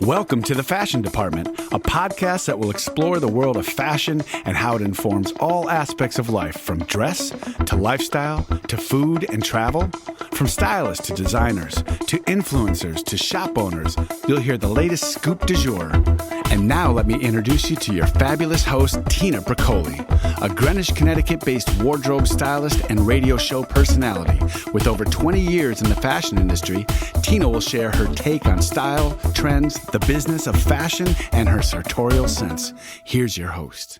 Welcome to the Fashion Department, a podcast that will explore the world of fashion and how it informs all aspects of life, from dress to lifestyle to food and travel. From stylists to designers to influencers to shop owners, you'll hear the latest scoop du jour. And now let me introduce you to your fabulous host, Tina Bricoli, a Greenwich, Connecticut-based wardrobe stylist and radio show personality. With over 20 years in the fashion industry, Tina will share her take on style, trends, the business of fashion, and her sartorial sense. Here's your host.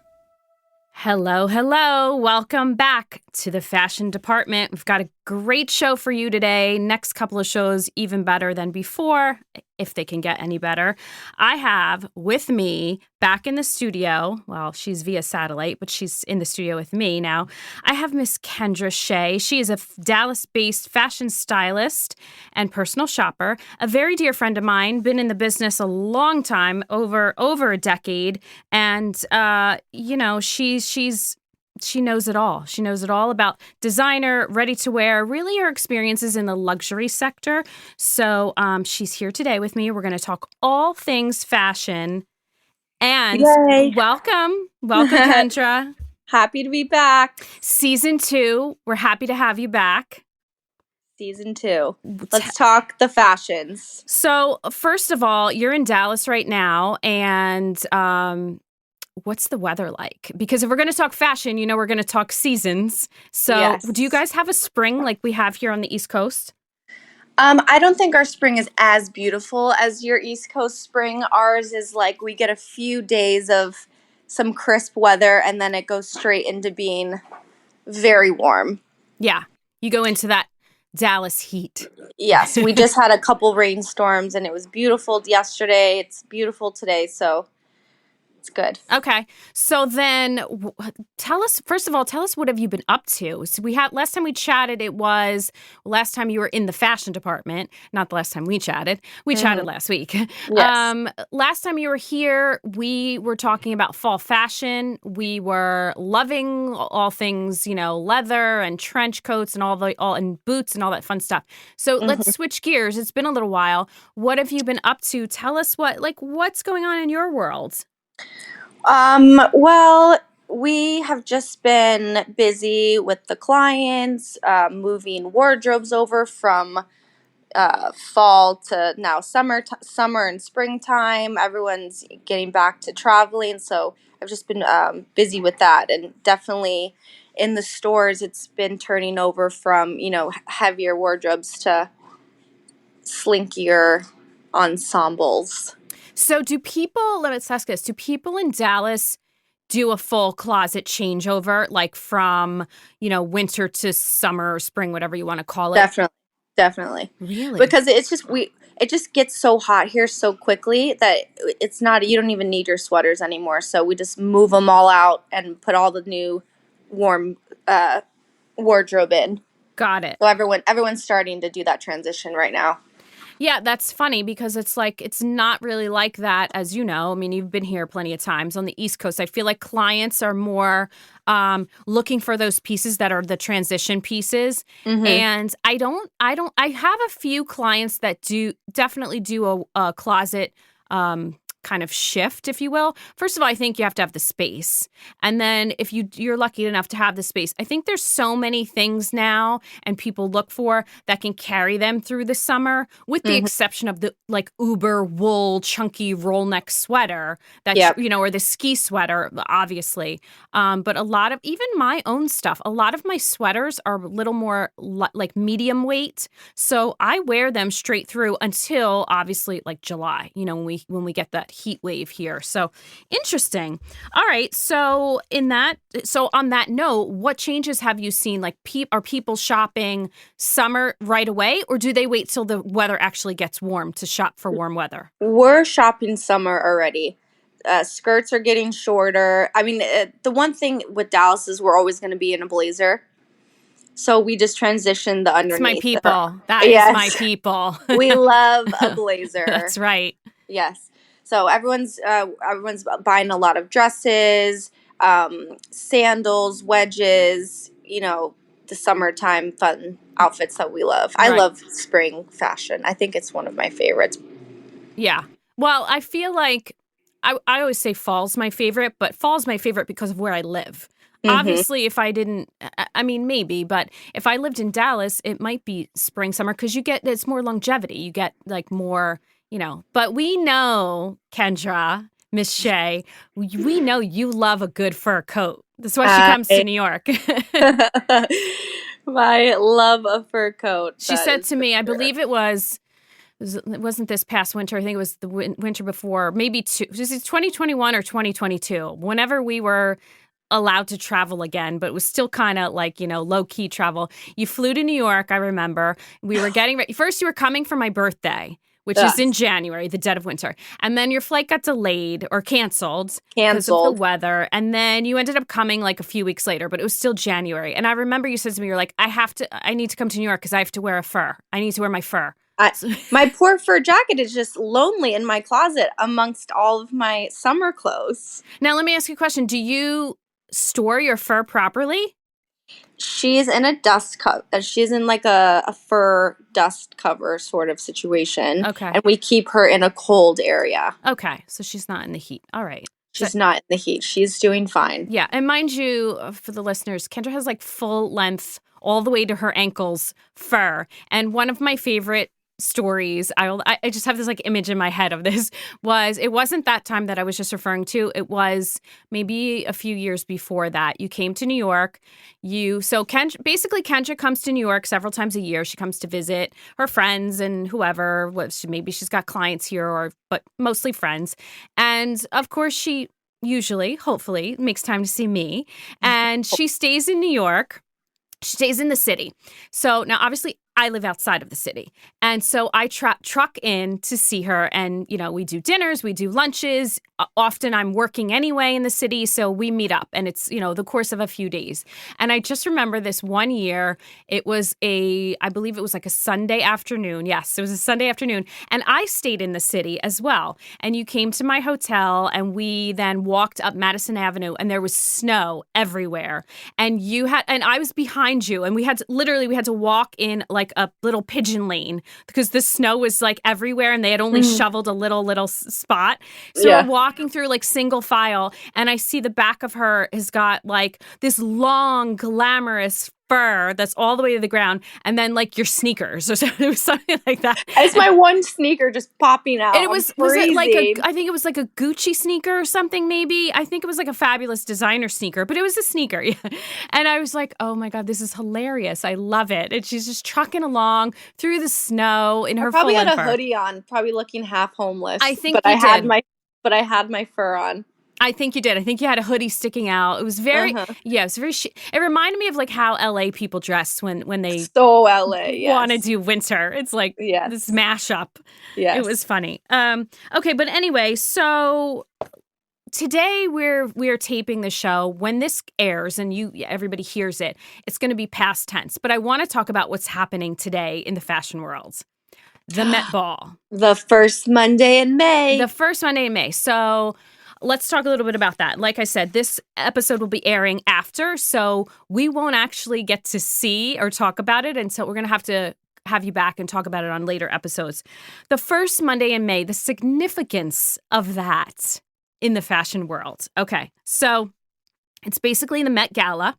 Hello, hello. Welcome back to the Fashion Department. We've got a great show for you today. Next couple of shows even better than before, if they can get any better. I have with me back in the studio, well, she's via satellite, but she's in the studio with me now. I have Miss Kendra Shea. She is a Dallas-based fashion stylist and personal shopper, a very dear friend of mine, been in the business a long time, over a decade, and she knows it all. She knows it all about designer, ready-to-wear, really her experiences in the luxury sector. So she's here today with me. We're going to talk all things fashion. And Yay. welcome, Kendra. Happy to be back. Season 2. We're happy to have you back. Season 2. Let's talk the fashions. So first of all, you're in Dallas right now, and what's the weather like? Because if we're going to talk fashion, we're going to talk seasons. So yes. Do you guys have a spring like we have here on the East Coast? I don't think our spring is as beautiful as your East Coast spring. Ours is like we get a few days of some crisp weather and then it goes straight into being very warm. Yeah. You go into that Dallas heat. Yes. We just had a couple rainstorms and it was beautiful yesterday. It's beautiful today. So it's good. Okay. So then tell us what have you been up to? So last time we chatted, it was last time you were in the fashion department, not the last time we chatted. We chatted last week. Yes. Last time you were here, we were talking about fall fashion. We were loving all things, leather and trench coats and and boots and all that fun stuff. So let's switch gears. It's been a little while. What have you been up to? Tell us what's going on in your world? Well, we have just been busy with the clients, moving wardrobes over from fall to now summer and springtime. Everyone's getting back to traveling, so I've just been busy with that. And definitely in the stores, it's been turning over from, heavier wardrobes to slinkier ensembles. So let's ask this, do people in Dallas do a full closet changeover, like from, winter to summer or spring, whatever you want to call it? Definitely. Really? Because it just gets so hot here so quickly that you don't even need your sweaters anymore. So we just move them all out and put all the new warm wardrobe in. Got it. So everyone's starting to do that transition right now. Yeah, that's funny because it's not really like that, as you know. I mean, you've been here plenty of times on the East Coast. I feel like clients are more looking for those pieces that are the transition pieces. And I have a few clients that definitely do a closet kind of shift, if you will. First of all, I think you have to have the space. And then if you're lucky enough to have the space, I think there's so many things now and people look for that can carry them through the summer, with the exception of the uber wool chunky roll neck sweater that or the ski sweater, obviously. But a lot of even my own stuff, a lot of my sweaters are a little more like medium weight. So I wear them straight through until obviously July, when we get that heat wave here. So interesting. All right. So on that note, what changes have you seen? Are people shopping summer right away, or do they wait till the weather actually gets warm to shop for warm weather? We're shopping summer already. Skirts are getting shorter. I mean, the one thing with Dallas is we're always going to be in a blazer. So we just transitioned the underneath. It's my people. That is my people. We love a blazer. That's right. Yes. So everyone's buying a lot of dresses, sandals, wedges, the summertime fun outfits that we love. Right. I love spring fashion. I think it's one of my favorites. Yeah. Well, I feel like I always say fall's my favorite, but fall's my favorite because of where I live. Mm-hmm. Obviously, if I didn't, I mean, maybe, but if I lived in Dallas, it might be spring, summer, because it's more longevity. You get like more, but we know, Kendra, Miss Shea, we know you love a good fur coat. That's why she comes to New York. My love of fur coat. She said to me, I believe it wasn't this past winter. I think it was the winter before, maybe was it 2021 or 2022, whenever we were allowed to travel again, but it was still kind of like, low key travel. You flew to New York, I remember. We were getting ready. First, you were coming for my birthday, which is in January, the dead of winter. And then your flight got delayed or canceled because of the weather. And then you ended up coming like a few weeks later, but it was still January. And I remember you said to me, you're like, I need to come to New York because I have to wear a fur. I need to wear my fur. My poor fur jacket is just lonely in my closet amongst all of my summer clothes. Now, let me ask you a question. Do you store your fur properly? She's in a dust cover. She's in like a fur dust cover sort of situation. Okay. And we keep her in a cold area. Okay. So she's not in the heat. All right. She's not in the heat. She's doing fine. Yeah. And mind you, for the listeners, Kendra has like full length, all the way to her ankles fur. And one of my favorite stories, I just have this like image in my head of this, it wasn't that time that I was just referring to. It was maybe a few years before that. You came to New York. Kendra comes to New York several times a year. She comes to visit her friends and whoever. Maybe she's got clients here, but mostly friends. And of course, she usually, hopefully, makes time to see me. And she stays in New York. She stays in the city. So now, obviously, I live outside of the city. And so I truck in to see her. And, we do dinners, we do lunches. Often I'm working anyway in the city. So we meet up and it's, the course of a few days. And I just remember this one year, it was I believe it was like a Sunday afternoon. Yes, it was a Sunday afternoon. And I stayed in the city as well. And you came to my hotel and we then walked up Madison Avenue and there was snow everywhere. And I was behind you and we had to walk in like a little pigeon lane because the snow was like everywhere and they had only shoveled a little spot. So we're walking through like single file and I see the back of her has got like this long, glamorous fur that's all the way to the ground and then like your sneakers or something like that. It's my one sneaker just popping out. And it was it like I think it was like a Gucci sneaker or something maybe. I think it was like a fabulous designer sneaker, but it was a sneaker. Yeah. And I was like, oh my God, this is hilarious. I love it. And she's just trucking along through the snow in her probably full had a hoodie on, probably looking half homeless. I think I had my fur on. I think you did. I think you had a hoodie sticking out. It was very, it was very, it reminded me of like how LA people dress when they so LA want to do winter. It's like this mashup. Yes. It was funny. Okay. But anyway, so today we're taping the show. When this airs and everybody hears it, it's going to be past tense. But I want to talk about what's happening today in the fashion world. The Met Ball. The first Monday in May. So let's talk a little bit about that. Like I said, this episode will be airing after, so we won't actually get to see or talk about it. And so we're going to have you back and talk about it on later episodes. The first Monday in May, the significance of that in the fashion world. Okay, so it's basically the Met Gala.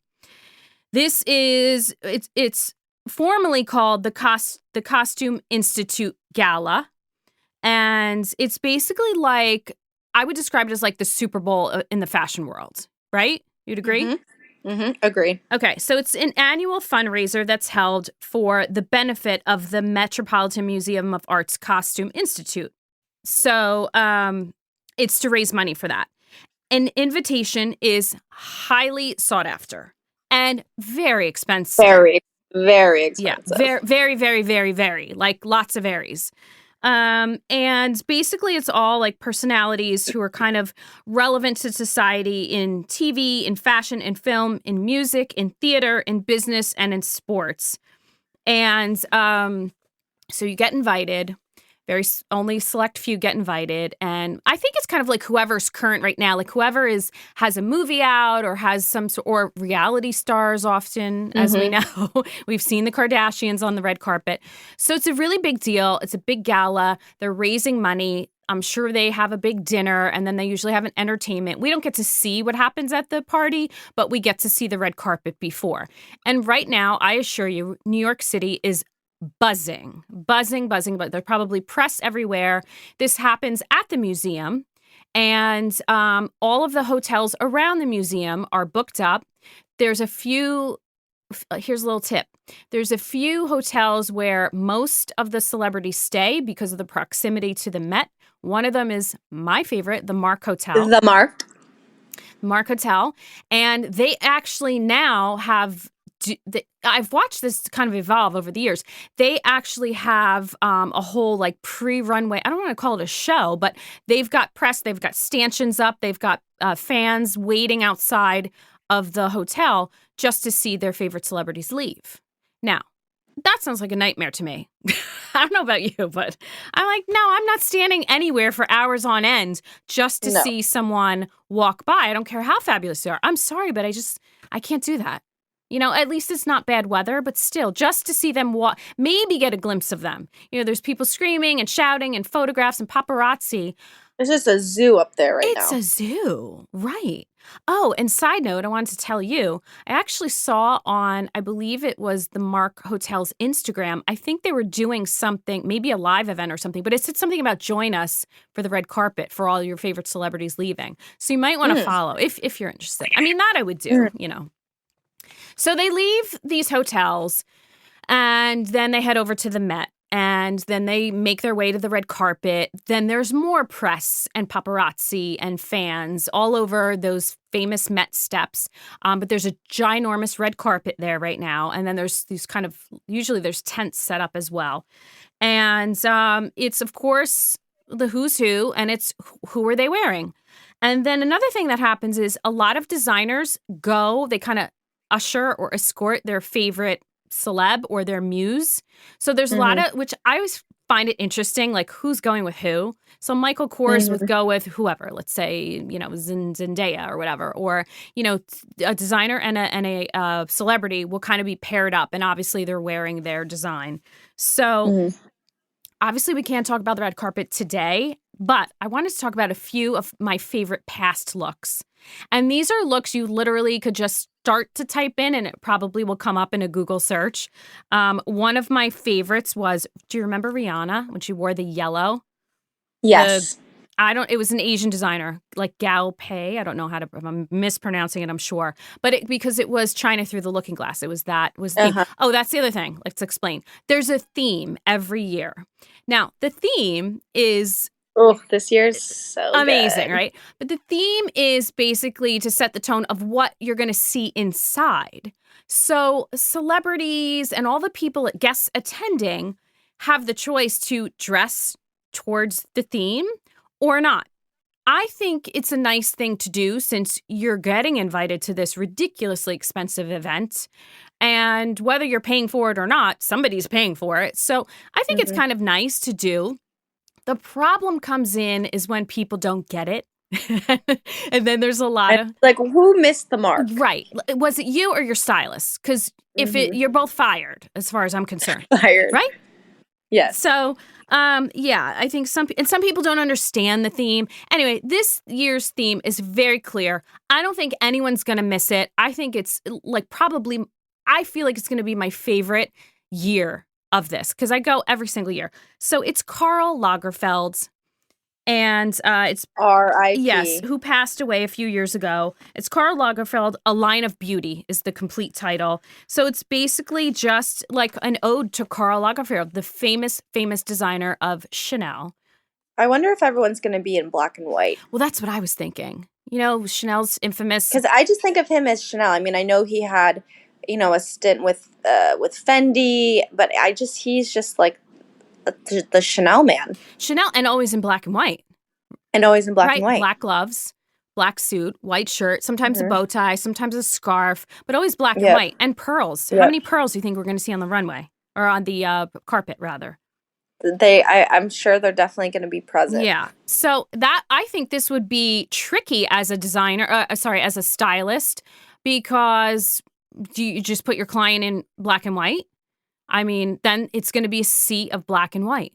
This is, it's formally called the Costume Institute Gala. And it's basically like, I would describe it as like the Super Bowl in the fashion world, right? You'd agree? Agreed. Okay, so it's an annual fundraiser that's held for the benefit of the Metropolitan Museum of Art's Costume Institute. So it's to raise money for that. An invitation is highly sought after and very expensive. Very, very expensive. Yeah, very, very, very, very, like lots of varies. And basically it's all like personalities who are kind of relevant to society in TV, in fashion, in film, in music, in theater, in business, and in sports. And so you get invited. Only select few get invited. And I think it's kind of like whoever's current right now, like whoever has a movie out or has or reality stars often, as we know. We've seen the Kardashians on the red carpet. So it's a really big deal. It's a big gala. They're raising money. I'm sure they have a big dinner, and then they usually have an entertainment. We don't get to see what happens at the party, but we get to see the red carpet before. And right now, I assure you, New York City is buzzing, but there's probably press everywhere. This happens at the museum, and all of the hotels around the museum are booked up. There's a few, here's a little tip. There's a few hotels where most of the celebrities stay because of the proximity to the Met. One of them is my favorite, the Mark Hotel. The Mark Hotel. And they actually now have, I've watched this kind of evolve over the years. They actually have a whole like pre-runway, I don't want to call it a show, but they've got press, they've got stanchions up, they've got fans waiting outside of the hotel just to see their favorite celebrities leave. Now, that sounds like a nightmare to me. I don't know about you, but I'm like, no, I'm not standing anywhere for hours on end just to see someone walk by. I don't care how fabulous they are. I'm sorry, but I can't do that. You know, at least it's not bad weather, but still, just to see them walk, maybe get a glimpse of them. You know, there's people screaming and shouting and photographs and paparazzi. There's just a zoo up there right now. It's a zoo, right. Oh, and side note, I wanted to tell you, I actually saw on, I believe it was the Mark Hotel's Instagram, I think they were doing something, maybe a live event or something, but it said something about join us for the red carpet for all your favorite celebrities leaving. So you might want to follow if you're interested. I mean, that I would do, you know. So they leave these hotels and then they head over to the Met. And then they make their way to the red carpet. Then there's more press and paparazzi and fans all over those famous Met steps. But there's a ginormous red carpet there right now. And then there's these kind of, usually there's tents set up as well. And it's, of course, the who's who, and it's who are they wearing? And then another thing that happens is a lot of designers they kind of usher or escort their favorite celeb or their muse. So there's a lot of, which I always find it interesting, like who's going with who. So Michael Kors would go with whoever, let's say, you know, Zendaya or whatever, or, you know, a designer and a celebrity will kind of be paired up, and obviously they're wearing their design. So obviously we can't talk about the red carpet today, but I wanted to talk about a few of my favorite past looks. And these are looks you literally could just start to type in and it probably will come up in a Google search. One of my favorites was, do you remember Rihanna when she wore the yellow? Yes. It was an Asian designer, like Gao Pei. I don't know if I'm mispronouncing it, I'm sure. But because it was China through the looking glass. It was the theme. Oh, that's the other thing. Let's explain. There's a theme every year. Now, the theme is... Oh, this year's so amazing, good. right? But the theme is basically to set the tone of what you're going to see inside. So celebrities and all the people, guests attending, have the choice to dress towards the theme or not. I think it's a nice thing to do since you're getting invited to this ridiculously expensive event. And whether you're paying for it or not, somebody's paying for it. So I think it's kind of nice to do. The problem comes in is when people don't get it. And then there's a lot of... Like, who missed the mark? Right. Was it you or your stylist? Because if you're both fired, as far as I'm concerned. Fired. Right? Yes. So, yeah, I think some people don't understand the theme. Anyway, this year's theme is very clear. I don't think anyone's going to miss it. I think it's I feel like it's going to be my favorite year of this because I go every single year. So it's Karl Lagerfeld, and it's R.I.P. Yes, who passed away a few years ago. It's Karl Lagerfeld, A Line of Beauty is the complete title. So it's basically just like an ode to Karl Lagerfeld, the famous designer of Chanel. I wonder if everyone's going to be in black and white. Well, that's what I was thinking. You know, Chanel's infamous. Because I just think of him as Chanel. I mean, I know he had, you know, a stint with Fendi, but he's just like the Chanel man. Chanel, and always in black and white. And always in black and white. Black gloves, black suit, white shirt, sometimes a bow tie, sometimes a scarf, but always black and white. And pearls. How many pearls do you think we're going to see on the runway? Or on the carpet, rather? I'm sure they're definitely going to be present. Yeah. So I think this would be tricky as a designer, as a stylist, because do you just put your client in black and white? I mean, then it's going to be a sea of black and white.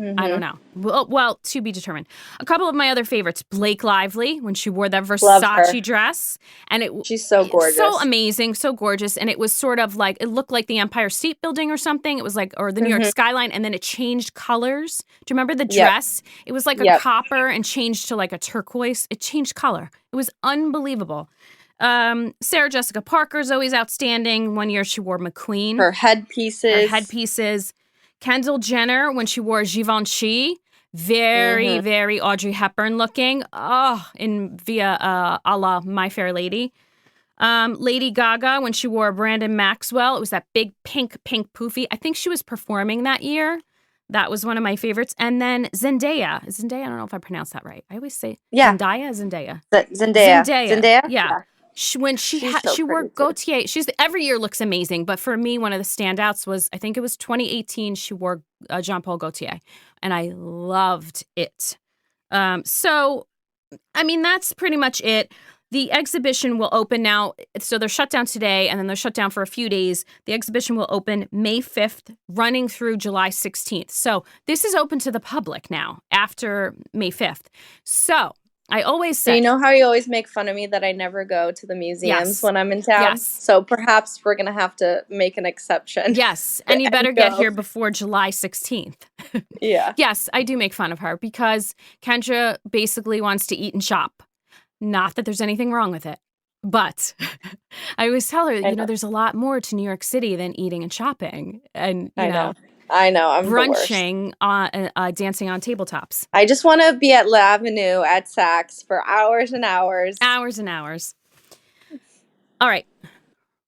I don't Mm-hmm. know. Well, to be determined. A couple of my other favorites, Blake Lively, when she wore that Love her. Versace dress. And She's so so gorgeous. amazing, so gorgeous. And it was sort of like, it looked like the Empire State Building or something. It was like, or the New York Mm-hmm. skyline. And then it changed colors. Do you remember the Yep. dress? It was like a Yep. copper and changed to like a turquoise. It changed color. It was unbelievable. Sarah Jessica Parker's always outstanding. One year she wore McQueen. Her headpieces. Her headpieces. Kendall Jenner, when she wore Givenchy, very, Mm-hmm. very Audrey Hepburn looking. Oh, a la My Fair Lady. Lady Gaga, when she wore Brandon Maxwell, it was that big pink poofy. I think she was performing that year. That was one of my favorites. And then Zendaya. Zendaya, I don't know if I pronounced that right. I always say Yeah. Zendaya. Zendaya. Zendaya. Yeah. When She's so she wore pretty, too. Gaultier, every year looks amazing. But for me, one of the standouts was, I think it was 2018, she wore Jean Paul Gaultier. And I loved it. So, I mean, that's pretty much it. The exhibition will open now. So they're shut down today, and then they're shut down for a few days. The exhibition will open May 5th, running through July 16th. So this is open to the public now after May 5th. So I always say, So you know how you always make fun of me that I never go to the museums Yes. when I'm in town? Yes. So perhaps we're going to have to make an exception. yes, and you better get go. here before July 16th. Yeah. Yes, I do make fun of her because Kendra basically wants to eat and shop. Not that there's anything wrong with it, but I always tell her, know. there's a lot more to New York City than eating and shopping and, I know. I'm the worst. brunching, dancing on tabletops. I just want to be at La Avenue at Saks for hours and hours. Hours and hours. All right,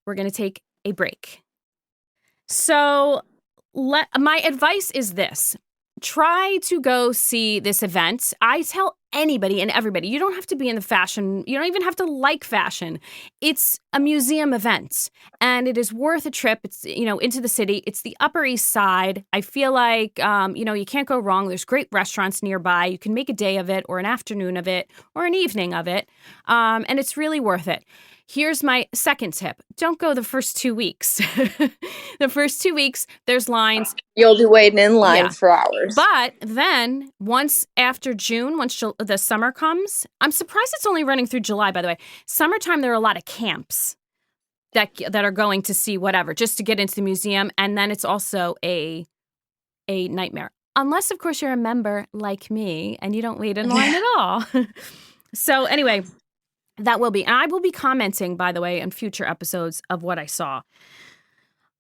we're going to take a break. So my advice is this. Try to go see this event. I tell anybody and everybody, you don't have to be in the fashion. You don't even have to like fashion. It's a museum event and it is worth a trip. It's, into the city. It's the Upper East Side. I feel like, you can't go wrong. There's great restaurants nearby. You can make a day of it or an afternoon of it or an evening of it. And it's really worth it. Here's my second tip. Don't go the first 2 weeks. The first 2 weeks, there's lines. You'll be waiting in line Yeah. for hours. But then once after June, once the summer comes, I'm surprised it's only running through July, by the way. Summertime, there are a lot of camps that are going to see whatever, just to get into the museum. And then it's also a nightmare. Unless, of course, you're a member like me and you don't wait in line at all. So anyway, that will be. And I will be commenting, by the way, in future episodes of what I saw.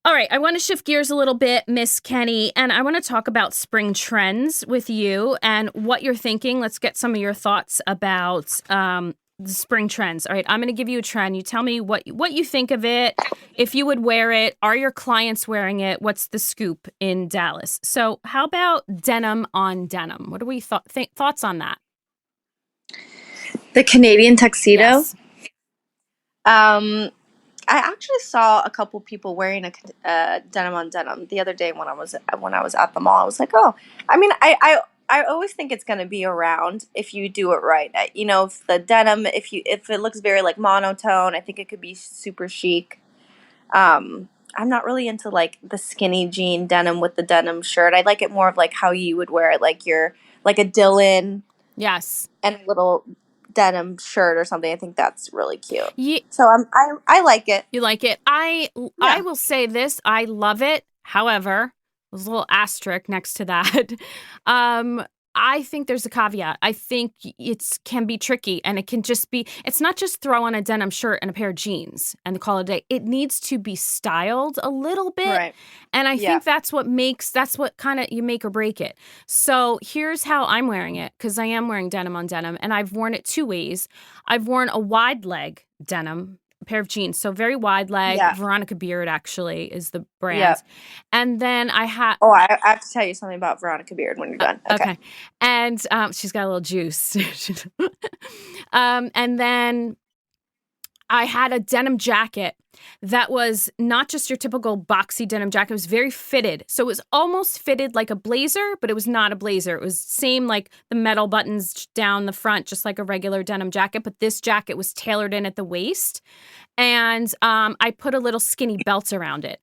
All right, I want to shift gears a little bit, Miss Kenny, and I want to talk about spring trends with you and what you're thinking. Let's get some of your thoughts about the spring trends. All right, I'm going to give you a trend. You tell me what you think of it, if you would wear it, are your clients wearing it, what's the scoop in Dallas? So how about denim on denim? What do we thoughts on that? The Canadian tuxedo? Yes. I actually saw a couple people wearing a denim on denim the other day when I was at the mall. I was like, oh, I mean, I always think it's going to be around if you do it right. If the denim, if it looks very like monotone, I think it could be super chic. I'm not really into like the skinny jean denim with the denim shirt. I like it more of like how you would wear it, like like a Dylan. Yes. And a little denim shirt or something. I think that's really cute. Yeah. So I like it. You like it? I will say this. I love it. However, there's a little asterisk next to that. I think there's a caveat. I think it can be tricky and it can just be, it's not just throw on a denim shirt and a pair of jeans and call it a day. It needs to be styled a little bit. Right. And I think that's what kind of you make or break it. So here's how I'm wearing it, because I am wearing denim on denim and I've worn it two ways. I've worn a wide leg denim, a pair of jeans, so very wide leg. Yeah. Veronica Beard actually is the brand. Yep. And then I had... Oh, I have to tell you something about Veronica Beard when you're done. Okay. And she's got a little juice. And then I had a denim jacket that was not just your typical boxy denim jacket. It was very fitted. So it was almost fitted like a blazer, but it was not a blazer. It was same like the metal buttons down the front, just like a regular denim jacket. But this jacket was tailored in at the waist. And I put a little skinny belt around it,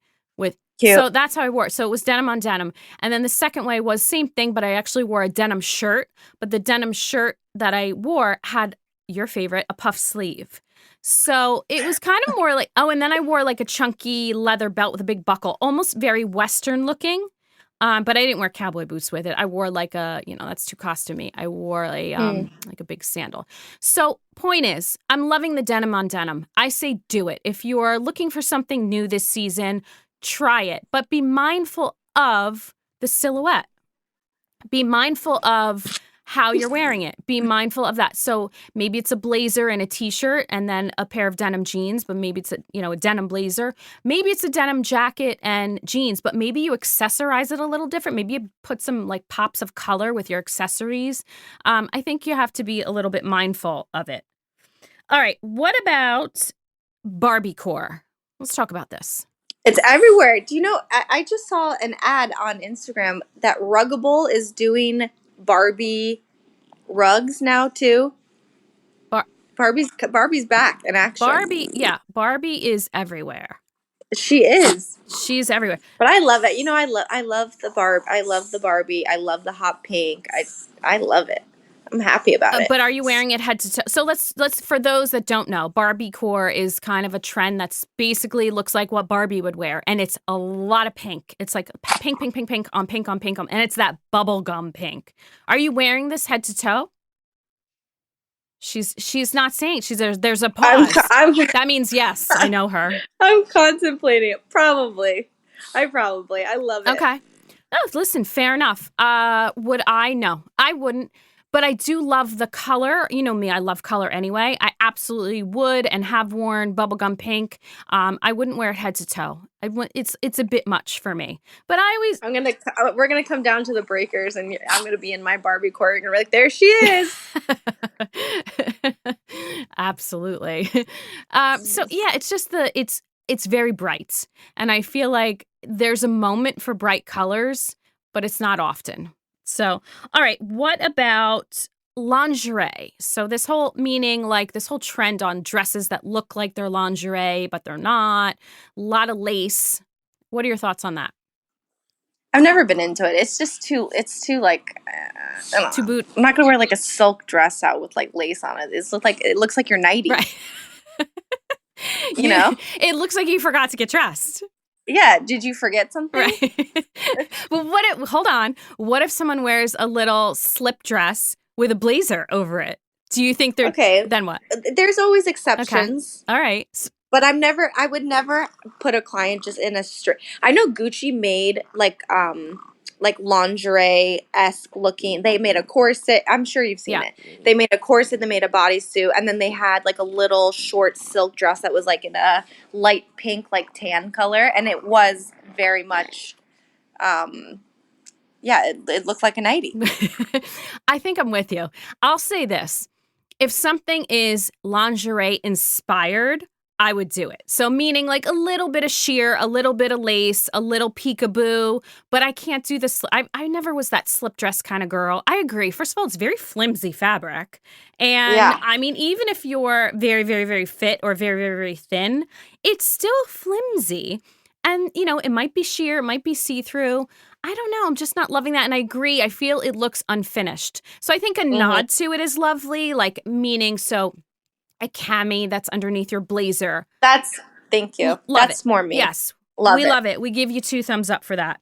Cute. So that's how I wore it. So it was denim on denim. And then the second way was same thing, but I actually wore a denim shirt. But the denim shirt that I wore had your favorite, a puff sleeve. So it was kind of more like, and then I wore like a chunky leather belt with a big buckle, almost very Western looking. But I didn't wear cowboy boots with it. I wore like that's too costumey. I wore like a big sandal. So point is, I'm loving the denim on denim. I say do it. If you are looking for something new this season, try it. But be mindful of the silhouette. Be mindful of how you're wearing it. Be mindful of that. So maybe it's a blazer and a t-shirt and then a pair of denim jeans, but maybe it's a denim blazer. Maybe it's a denim jacket and jeans, but maybe you accessorize it a little different. Maybe you put some like pops of color with your accessories. I think you have to be a little bit mindful of it. All right. What about Barbie core? Let's talk about this. It's everywhere. Do you know, I just saw an ad on Instagram that Ruggable is doing Barbie rugs now too. Barbie's back in action. Barbie is everywhere. She is. She's everywhere. But I love it. You know, I love the I love the Barbie. I love the hot pink. I love it. I'm happy about it. But are you wearing it head to toe? So let's for those that don't know, Barbie core is kind of a trend that's basically looks like what Barbie would wear, and it's a lot of pink. It's like pink, pink, pink, pink on pink on pink on, and it's that bubblegum pink. Are you wearing this head to toe? She's not saying. There's a pause. That means yes. I know her. I'm contemplating it. Probably. I love it. Okay. Oh, listen, fair enough. Would I? No, I wouldn't. But I do love the color. You know me, I love color anyway. I absolutely would and have worn bubblegum pink. I wouldn't wear it head to toe. It's a bit much for me. But we're gonna come down to the breakers, and I'm gonna be in my Barbie core. You're gonna be like, there she is. Absolutely. So yeah, it's just it's very bright, and I feel like there's a moment for bright colors, but it's not often. So, all right, what about lingerie? So this whole trend on dresses that look like they're lingerie, but they're not, a lot of lace. What are your thoughts on that? I've never been into it. It's too like, to boot. I'm not going to wear like a silk dress out with like lace on it. It looks like you're 90. Right. You know? It looks like you forgot to get dressed. Yeah, did you forget something? Right. Well, hold on. What if someone wears a little slip dress with a blazer over it? Do you think they're okay? Then what? There's always exceptions. Okay. All right. But I would never put a client just in a straight. I know Gucci made like lingerie-esque looking. They made a corset. I'm sure you've seen it. They made a corset, they made a bodysuit, and then they had like a little short silk dress that was like in a light pink, like tan color, and it was very much, it looked like a 90. I think I'm with you. I'll say this. If something is lingerie inspired, I would do it. So meaning like a little bit of sheer, a little bit of lace, a little peekaboo, but I can't do this. I never was that slip dress kind of girl. I agree. First of all, it's very flimsy fabric. And I mean, even if you're very, very, very fit or very, very, very thin, it's still flimsy. And, you know, it might be sheer, it might be see-through. I don't know. I'm just not loving that. And I agree. I feel it looks unfinished. So I think a nod to it is lovely, like meaning a cami that's underneath your blazer. Thank you. Love that's it. More me. Yes. We love it. We give you 2 thumbs up for that.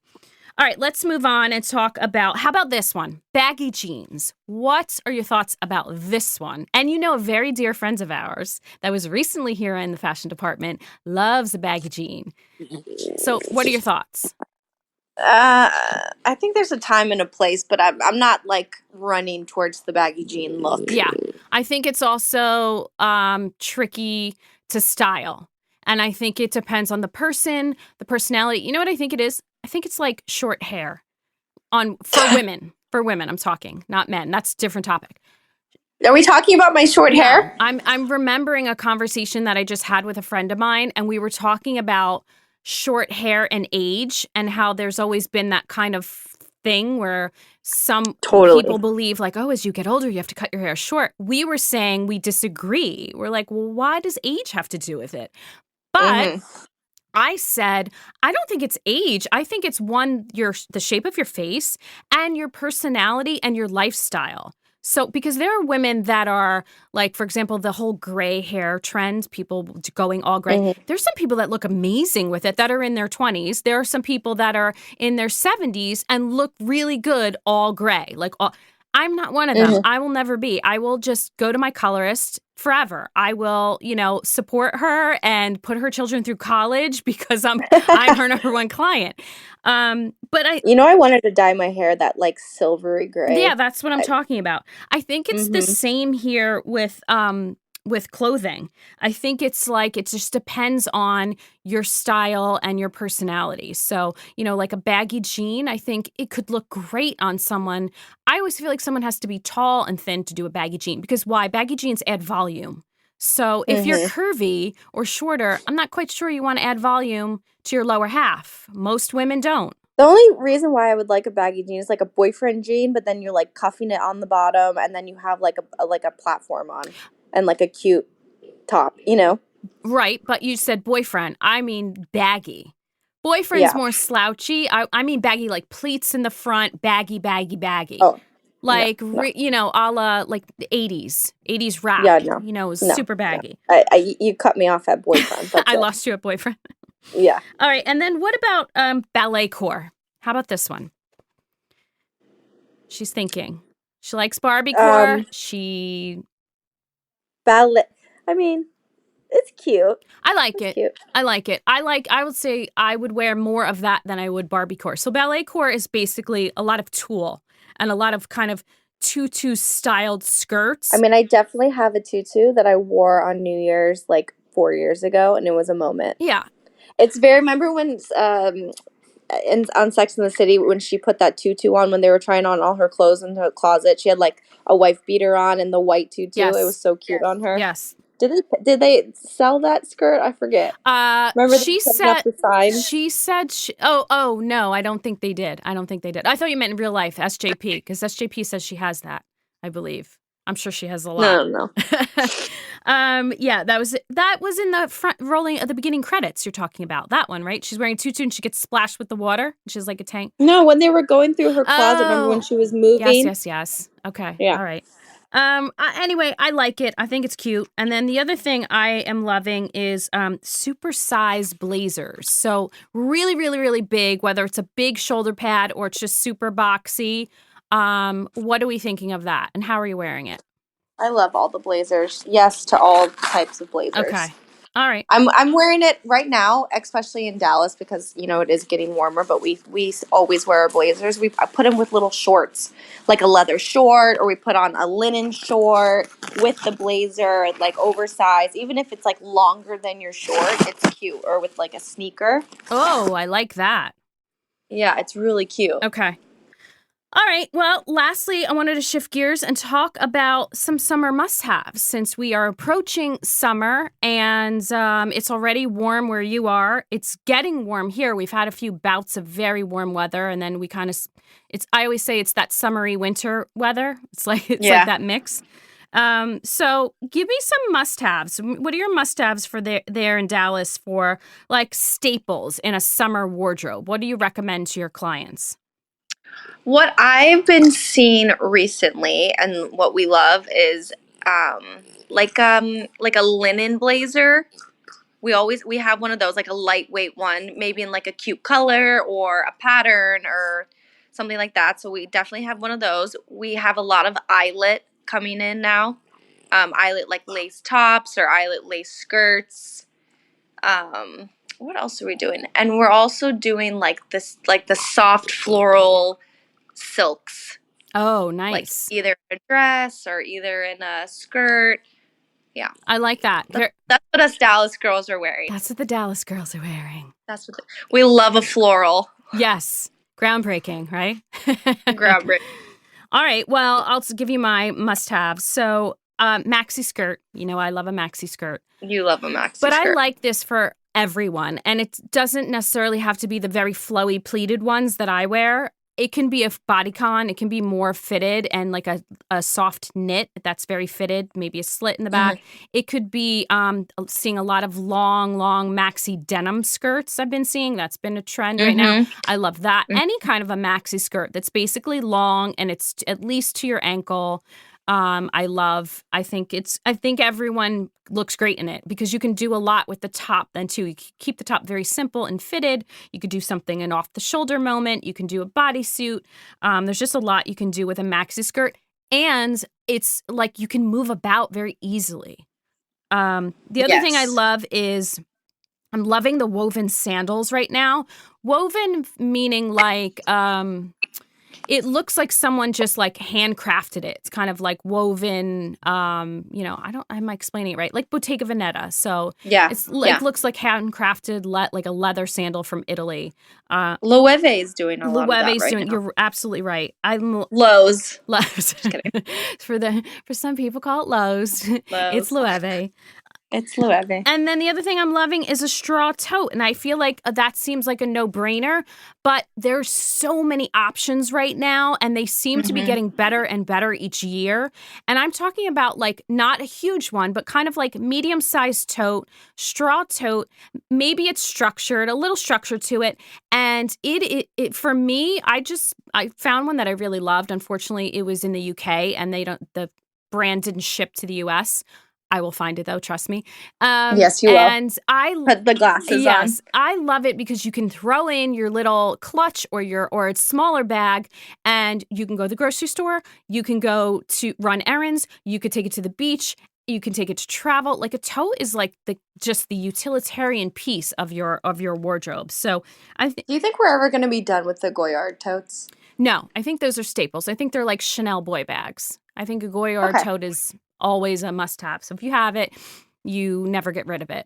All right, let's move on and talk about, how about this one? Baggy jeans. What are your thoughts about this one? And you know, a very dear friend of ours that was recently here in the fashion department loves a baggy jean. So what are your thoughts? I think there's a time and a place, but I'm not like running towards the baggy jean look. Yeah, I think it's also tricky to style. And I think it depends on the person, the personality. You know what I think it is? I think it's like short hair for women. For women, I'm talking, not men. That's a different topic. Are we talking about my short hair? I'm remembering a conversation that I just had with a friend of mine, and we were talking about short hair and age and how there's always been that kind of thing where some people believe like, oh, as you get older, you have to cut your hair short. We were saying we disagree. We're like, well, why does age have to do with it? But I said, I don't think it's age. I think it's the shape of your face and your personality and your lifestyle. So, because there are women that are like, for example, the whole gray hair trend, people going all gray. Mhm. There's some people that look amazing with it that are in their 20s. There are some people that are in their 70s and look really good all gray. I'm not one of them. Mhm. I will never be. I will just go to my colorist forever. I will, support her and put her children through college because I'm her number one client. But I wanted to dye my hair that like silvery gray. yeah, that's what I'm talking about. I think it's the Mhm. same here with clothing. I think it's like it just depends on your style and your personality. So, like a baggy jean, I think it could look great on someone. I always feel like someone has to be tall and thin to do a baggy jean because why? Baggy jeans add volume. So, if you're Mhm. curvy or shorter, I'm not quite sure you want to add volume to your lower half. Most women don't. The only reason why I would like a baggy jean is like a boyfriend jean, but then you're like cuffing it on the bottom, and then you have like a platform on, and like a cute top. Right, but you said boyfriend. I mean baggy. Boyfriend's Yeah. more slouchy. I mean baggy, like pleats in the front, baggy, baggy, baggy. Oh, no, Like, no. a la like the 80s rap, Yeah, no, no, super no. baggy. You cut me off at boyfriend. That's I it. lost you at boyfriend. Yeah. All right, and then what about ballet core? How about this one? She's thinking. She likes Barbie core. Ballet. I mean, it's cute. I like It's it. cute. I like it. I would say I would wear more of that than I would Barbie core. So ballet core is basically a lot of tulle and a lot of kind of tutu styled skirts. I mean, I definitely have a tutu that I wore on New Year's like 4 years ago, and it was a moment. Yeah. It's remember when on Sex and the City when she put that tutu on when they were trying on all her clothes in her closet. She had like a wife beater on and the white tutu. Yes. It was so cute on her. Yes. Did they sell that skirt? I forget. Remember She they putting up the sign? oh no, I don't think they did. I thought you meant in real life, SJP, because SJP says she has that, I believe. I'm sure she has a lot. No. Yeah, that was in the front rolling at the beginning credits you're talking about. That one, right? She's wearing a tutu and she gets splashed with the water. And she's like a tank. No, when they were going through her closet, remember when she was moving? Yes. Okay. Yeah. All right. Anyway, I like it. I think it's cute. And then the other thing I am loving is super-sized blazers. So really, really, really big, whether it's a big shoulder pad or it's just super boxy. What are we thinking of that? And how are you wearing it? I love all the blazers. Yes to all types of blazers. Okay. All right. I'm wearing it right now, especially in Dallas because it is getting warmer. But we always wear our blazers. I put them with little shorts, like a leather short, or we put on a linen short with the blazer, like oversized. Even if it's like longer than your short, it's cute. Or with like a sneaker. Oh, I like that. Yeah, it's really cute. Okay. All right. Well, lastly, I wanted to shift gears and talk about some summer must-haves since we are approaching summer and it's already warm where you are. It's getting warm here. We've had a few bouts of very warm weather, and then we kind of I always say it's that summery winter weather. It's like that mix. So give me some must-haves. What are your must-haves for there in Dallas for like staples in a summer wardrobe? What do you recommend to your clients? What I've been seeing recently and what we love is like a linen blazer. We have one of those, like a lightweight one, maybe in like a cute color or a pattern or something like that. So we definitely have one of those. We have a lot of eyelet coming in now. Eyelet like lace tops or eyelet lace skirts. What else are we doing? And we're also doing like the soft floral silks. Oh, nice. Like either a dress or either in a skirt. Yeah. I like that. That's what us Dallas girls are wearing. That's what the Dallas girls are wearing. We love a floral. Yes. Groundbreaking, right? Groundbreaking. All right. Well, I'll give you my must-haves. So, maxi skirt. I love a maxi skirt. You love a maxi but skirt. I like this for everyone. And it doesn't necessarily have to be the very flowy pleated ones that I wear. it can be a bodycon. It can be more fitted and like a soft knit that's very fitted, maybe a slit in the back. It could be seeing a lot of long maxi denim skirts I've been seeing. That's been a trend right now. I love that. Any kind of a maxi skirt that's basically long and it's at least to your ankle. I think everyone looks great in it because you can do a lot with the top then too. You can keep the top very simple and fitted. You could do something an off the shoulder moment. You can do a bodysuit. There's just a lot you can do with a maxi skirt. And it's like you can move about very easily. The other thing I love is I'm loving the woven sandals right now. Woven meaning like, it looks like someone just like handcrafted it. It's kind of like woven, am I explaining it right? Like Bottega Veneta. So it's like looks like handcrafted, like a leather sandal from Italy. Loewe is doing a lot of that right now. You're absolutely right. Lowe's. Just kidding. For some people call it Lowe's. It's Loewe. It's Loewe. And then the other thing I'm loving is a straw tote. And I feel like that seems like a no-brainer, but there's so many options right now, and they seem to be getting better and better each year. And I'm talking about like not a huge one, but kind of like medium-sized tote, straw tote. Maybe it's structured, a little structure to it. And it for me, I found one that I really loved. Unfortunately, it was in the UK, and the brand didn't ship to the US. I will find it though, trust me. Yes, you will. And I put the glasses on. Yes, I love it because you can throw in your little clutch or its smaller bag, and you can go to the grocery store. You can go to run errands. You could take it to the beach. You can take it to travel. Like a tote is like the utilitarian piece of your wardrobe. So do you think we're ever going to be done with the Goyard totes? No, I think those are staples. I think they're like Chanel boy bags. I think a Goyard tote is always a must-have. So if you have it, you never get rid of it.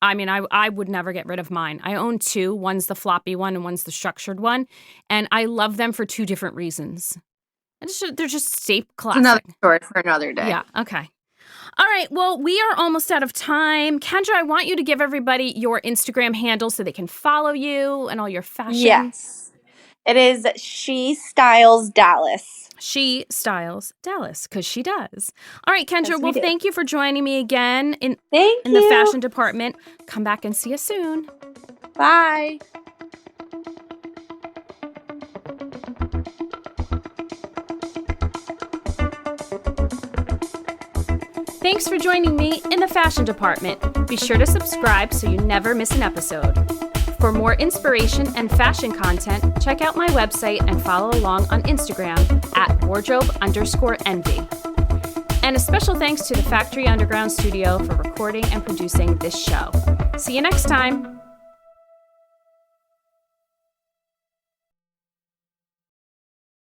I mean, I would never get rid of mine. I own two. One's the floppy one and one's the structured one. And I love them for two different reasons. They're just classic. Another story for another day. Yeah, okay. All right, well, we are almost out of time. Kendra, I want you to give everybody your Instagram handle so they can follow you and all your fashion. Yes. It is She Styles Dallas. She styles Dallas, because she does. All right, Kendra, well, thank you for joining me again in the fashion department. Come back and see us soon. Bye. Thanks for joining me in the fashion department. Be sure to subscribe so you never miss an episode. For more inspiration and fashion content, check out my website and follow along on Instagram at wardrobe_envy. And a special thanks to the Factory Underground Studio for recording and producing this show. See you next time.